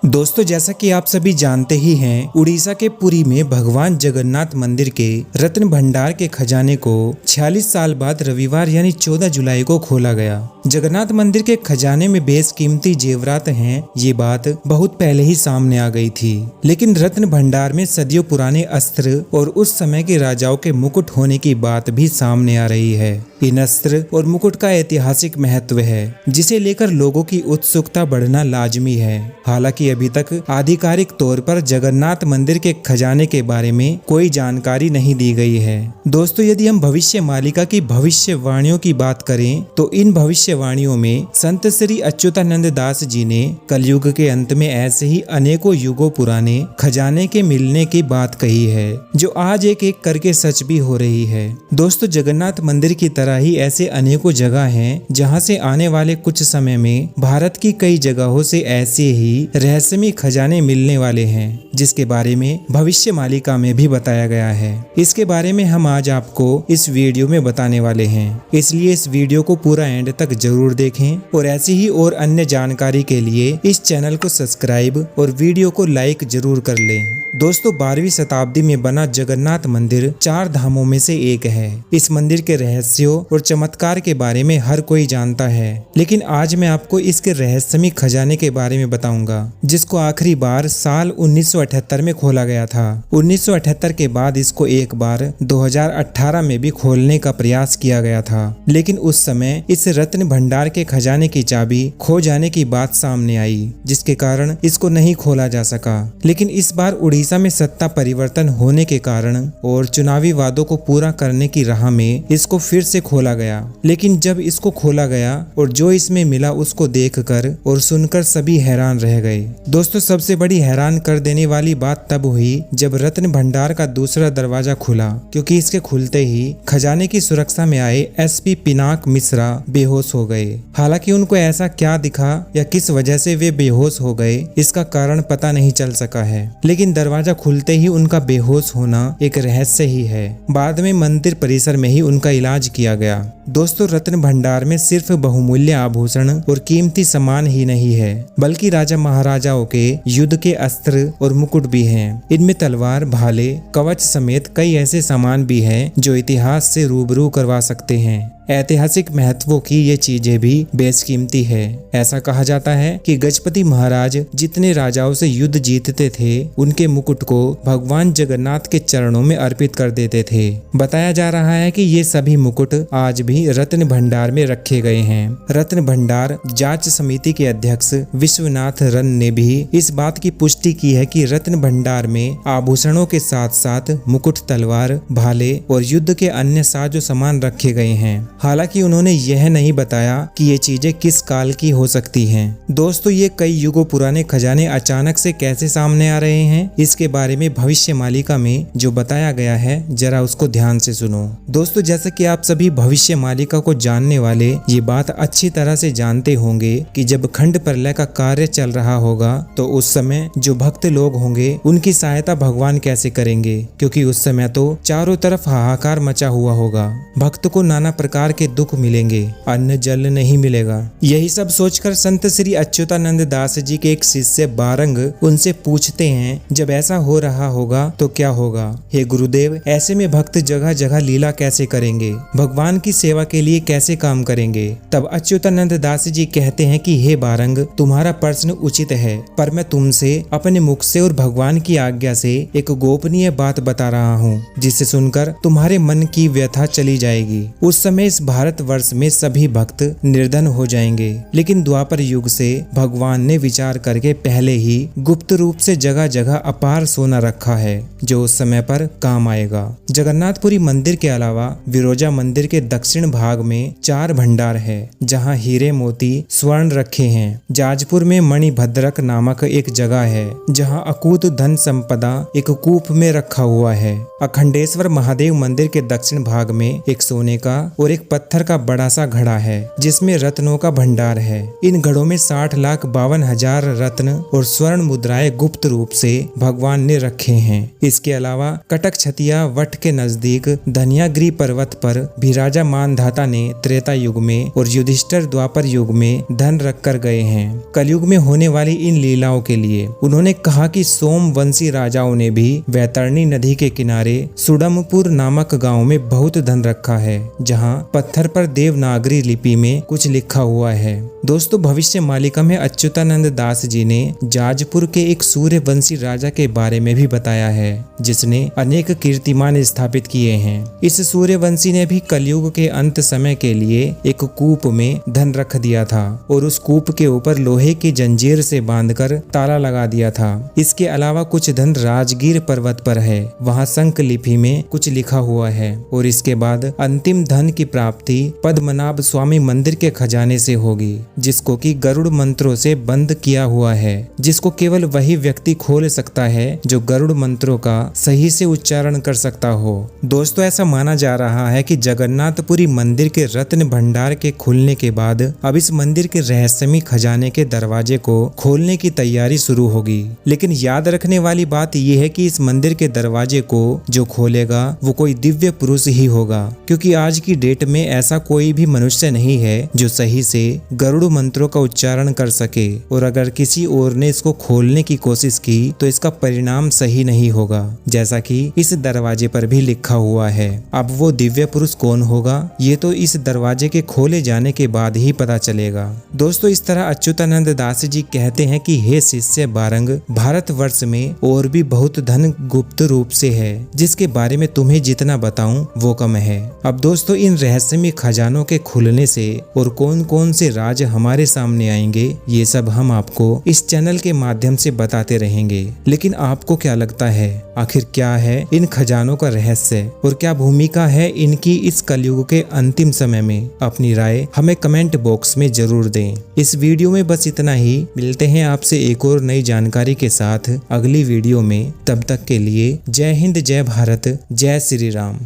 दोस्तों, जैसा कि आप सभी जानते ही हैं, उड़ीसा के पुरी में भगवान जगन्नाथ मंदिर के रत्न भंडार के खजाने को 46 साल बाद रविवार यानी 14 जुलाई को खोला गया। जगन्नाथ मंदिर के खजाने में बेशकीमती जेवरात हैं, ये बात बहुत पहले ही सामने आ गई थी। लेकिन रत्न भंडार में सदियों पुराने अस्त्र और उस समय के राजाओं के मुकुट होने की बात भी सामने आ रही है। इन अस्त्र और मुकुट का ऐतिहासिक महत्व है, जिसे लेकर लोगों की उत्सुकता बढ़ना लाजमी है। हालांकि अभी तक आधिकारिक तौर पर जगन्नाथ मंदिर के खजाने के बारे में कोई जानकारी नहीं दी गई है। दोस्तों, यदि हम भविष्य मालिका की भविष्यवाणियों की बात करें तो इन भविष्यवाणियों में संत श्री अच्युतानंद दास जी ने कलयुग के अंत में ऐसे ही अनेकों युगों पुराने खजाने के मिलने की बात कही है, जो आज एक एक करके सच भी हो रही है। दोस्तों, जगन्नाथ मंदिर की तरह ही ऐसे अनेकों जगह हैं जहां से आने वाले कुछ समय में भारत की कई जगहों से ऐसे ही रहस्यमय खजाने मिलने वाले हैं, जिसके बारे में भविष्य मालिका में भी बताया गया है। इसके बारे में हम आज आपको इस वीडियो में बताने वाले हैं, इसलिए इस वीडियो को पूरा एंड तक जरूर देखें और ऐसी ही और अन्य जानकारी के लिए इस चैनल को सब्सक्राइब और वीडियो को लाइक जरूर कर लें। दोस्तों, 12वीं शताब्दी में बना जगन्नाथ मंदिर 4 धामों में से एक है। इस मंदिर के रहस्यों और चमत्कार के बारे में हर कोई जानता है, लेकिन आज मैं आपको इसके रहस्यमय खजाने के बारे में बताऊंगा, जिसको आखिरी बार साल 1978 में खोला गया था। 1978 के बाद इसको एक बार 2018 में भी खोलने का प्रयास किया गया था, लेकिन उस समय इस रत्न भंडार के खजाने की चाबी खो जाने की बात सामने आई, जिसके कारण इसको नहीं खोला जा सका। लेकिन इस बार उड़ीसा में सत्ता परिवर्तन होने के कारण और चुनावी वादों को पूरा करने की राह में इसको फिर से खोला गया। लेकिन जब इसको खोला गया और जो इसमें मिला उसको देखकर और सुनकर सभी हैरान रह गए। दोस्तों, सबसे बड़ी हैरान कर देने वाली बात तब हुई जब रत्न भंडार का दूसरा दरवाजा खुला, क्योंकि इसके खुलते ही खजाने की सुरक्षा में आए एसपी पिनाक मिश्रा बेहोश हो गए। हालांकि उनको ऐसा क्या दिखा या किस वजह से वे बेहोश हो गए, इसका कारण पता नहीं चल सका है, लेकिन दरवाजा खुलते ही उनका बेहोश होना एक रहस्य ही है। बाद में मंदिर परिसर में ही उनका इलाज किया गया। दोस्तों, रत्न भंडार में सिर्फ बहुमूल्य आभूषण और कीमती सामान ही नहीं है, बल्कि राजा महाराजाओं के युद्ध के अस्त्र और मुकुट भी हैं। इनमें तलवार, भाले, कवच समेत कई ऐसे सामान भी हैं जो इतिहास से रूबरू करवा सकते हैं। ऐतिहासिक महत्वों की ये चीजें भी बेशकीमती है। ऐसा कहा जाता है कि गजपति महाराज जितने राजाओं से युद्ध जीतते थे, उनके मुकुट को भगवान जगन्नाथ के चरणों में अर्पित कर देते थे। बताया जा रहा है कि ये सभी मुकुट आज भी रत्न भंडार में रखे गए हैं। रत्न भंडार जांच समिति के अध्यक्ष विश्वनाथ रन ने भी इस बात की पुष्टि की है कि रत्न भंडार में आभूषणों के साथ साथ मुकुट, तलवार, भाले और युद्ध के अन्य साजो सामान रखे गए हैं। हालांकि उन्होंने यह नहीं बताया कि ये चीजें किस काल की हो सकती हैं। दोस्तों, ये कई युगों पुराने खजाने अचानक से कैसे सामने आ रहे हैं, इसके बारे में भविष्य मालिका में जो बताया गया है, जरा उसको ध्यान से सुनो। दोस्तों, जैसा कि आप सभी भविष्य मालिका को जानने वाले ये बात अच्छी तरह से जानते होंगे कि जब खंड प्रलय का कार्य चल रहा होगा तो उस समय जो भक्त लोग होंगे उनकी सहायता भगवान कैसे करेंगे, क्योंकि उस समय तो चारों तरफ हाहाकार मचा हुआ होगा। भक्त को नाना प्रकार के दुख मिलेंगे, अन्न जल नहीं मिलेगा। यही सब सोचकर संत श्री अच्युतानंद दास जी के एक शिष्य बारंग उनसे पूछते हैं, जब ऐसा हो रहा होगा तो क्या होगा? हे गुरुदेव, ऐसे में भक्त जगह जगह लीला कैसे करेंगे, भगवान की सेवा के लिए कैसे काम करेंगे? तब अच्युतानंद दास जी कहते हैं कि हे बारंग, तुम्हारा प्रश्न उचित है, पर मैं तुमसे अपने मुख से और भगवान की आज्ञा से एक गोपनीय बात बता रहा हूँ, जिसे सुनकर तुम्हारे मन की व्यथा चली जाएगी। उस समय इस भारतवर्ष में सभी भक्त निर्धन हो जाएंगे, लेकिन द्वापर युग से भगवान ने विचार करके पहले ही गुप्त रूप से जगह जगह अपार सोना रखा है, जो उस समय पर काम आएगा। जगन्नाथपुरी मंदिर के अलावा विरोजा मंदिर के दक्षिण भाग में 4 भंडार है, जहां हीरे, मोती, स्वर्ण रखे हैं। जाजपुर में मणिभद्रक नामक एक जगह है, जहां अकूत धन संपदा एक कूप में रखा हुआ है। अखंडेश्वर महादेव मंदिर के दक्षिण भाग में एक सोने का और एक पत्थर का बड़ा सा घड़ा है जिसमें रत्नों का भंडार है। इन घड़ों में 60,52,000 रत्न और स्वर्ण मुद्राएं गुप्त रूप से भगवान ने रखे हैं। इसके अलावा कटक छतिया वट के नजदीक धनियागिरी पर्वत पर भी राजा मानधाता ने त्रेता युग में और युधिष्ठिर द्वापर युग में धन रख कर गए हैं। कलयुग में होने वाली इन लीलाओं के लिए उन्होंने कहा कि सोमवंशी राजाओं ने भी वैतरणी नदी के किनारे सुडमपुर नामक गांव में बहुत धन रखा है, जहां पत्थर पर देवनागरी लिपि में कुछ लिखा हुआ है। दोस्तों, भविष्य मालिका में अच्युतानंद दास जी ने जाजपुर के एक सूर्यवंशी राजा के बारे में भी बताया है, जिसने अनेक कीर्तिमान स्थापित किए हैं। इस सूर्यवंशी ने भी कलयुग के अंत समय के लिए एक कूप में धन रख दिया था और उस कूप के ऊपर लोहे की जंजीर से बांधकर ताला लगा दिया था। इसके अलावा कुछ धन राजगीर पर्वत पर है, वहां संक लिपि में कुछ लिखा हुआ है। और इसके बाद अंतिम धन की प्राप्ति पद्मनाभ स्वामी मंदिर के खजाने से होगी, जिसको कि गरुड़ मंत्रों से बंद किया हुआ है, जिसको केवल वही व्यक्ति खोल सकता है जो गरुड़ मंत्रों का सही से उच्चारण कर सकता हो। दोस्तों, ऐसा माना जा रहा है कि जगन्नाथपुरी मंदिर के रत्न भंडार के खुलने के बाद अब इस मंदिर के रहस्यमयी खजाने के दरवाजे को खोलने की तैयारी शुरू होगी। लेकिन याद रखने वाली बात यह है कि इस मंदिर के दरवाजे को जो खोलेगा वो कोई दिव्य पुरुष ही होगा, क्योंकि आज की डेट में ऐसा कोई भी मनुष्य नहीं है जो सही से गरुड़ मंत्रों का उच्चारण कर सके। और अगर किसी और ने इसको खोलने की कोशिश की तो इसका परिणाम सही नहीं होगा, जैसा कि इस दरवाजे पर भी लिखा हुआ है। अब वो दिव्य पुरुष कौन होगा, ये तो इस दरवाजे के खोले जाने के बाद ही पता चलेगा। दोस्तों, इस तरह अच्युतानंद दास जी कहते हैं कि हे शिष्य बारंग, भारतवर्ष में और भी बहुत धन गुप्त रूप से है, जिसके बारे में तुम्हें जितना बताऊं वो कम है। अब दोस्तों, इन रहस्यमयी खजानों के खुलने से और कौन कौन से राज हमारे सामने आएंगे, ये सब हम आपको इस चैनल के माध्यम से बताते रहेंगे। लेकिन आपको क्या लगता है, आखिर क्या है इन खजानों का रहस्य और क्या भूमिका है इनकी इस कलयुग के अंतिम समय में? अपनी राय हमें कमेंट बॉक्स में जरूर दें। इस वीडियो में बस इतना ही। मिलते हैं आपसे एक और नई जानकारी के साथ अगली वीडियो में। तब तक के लिए जय हिंद, जय भारत, जय श्री राम।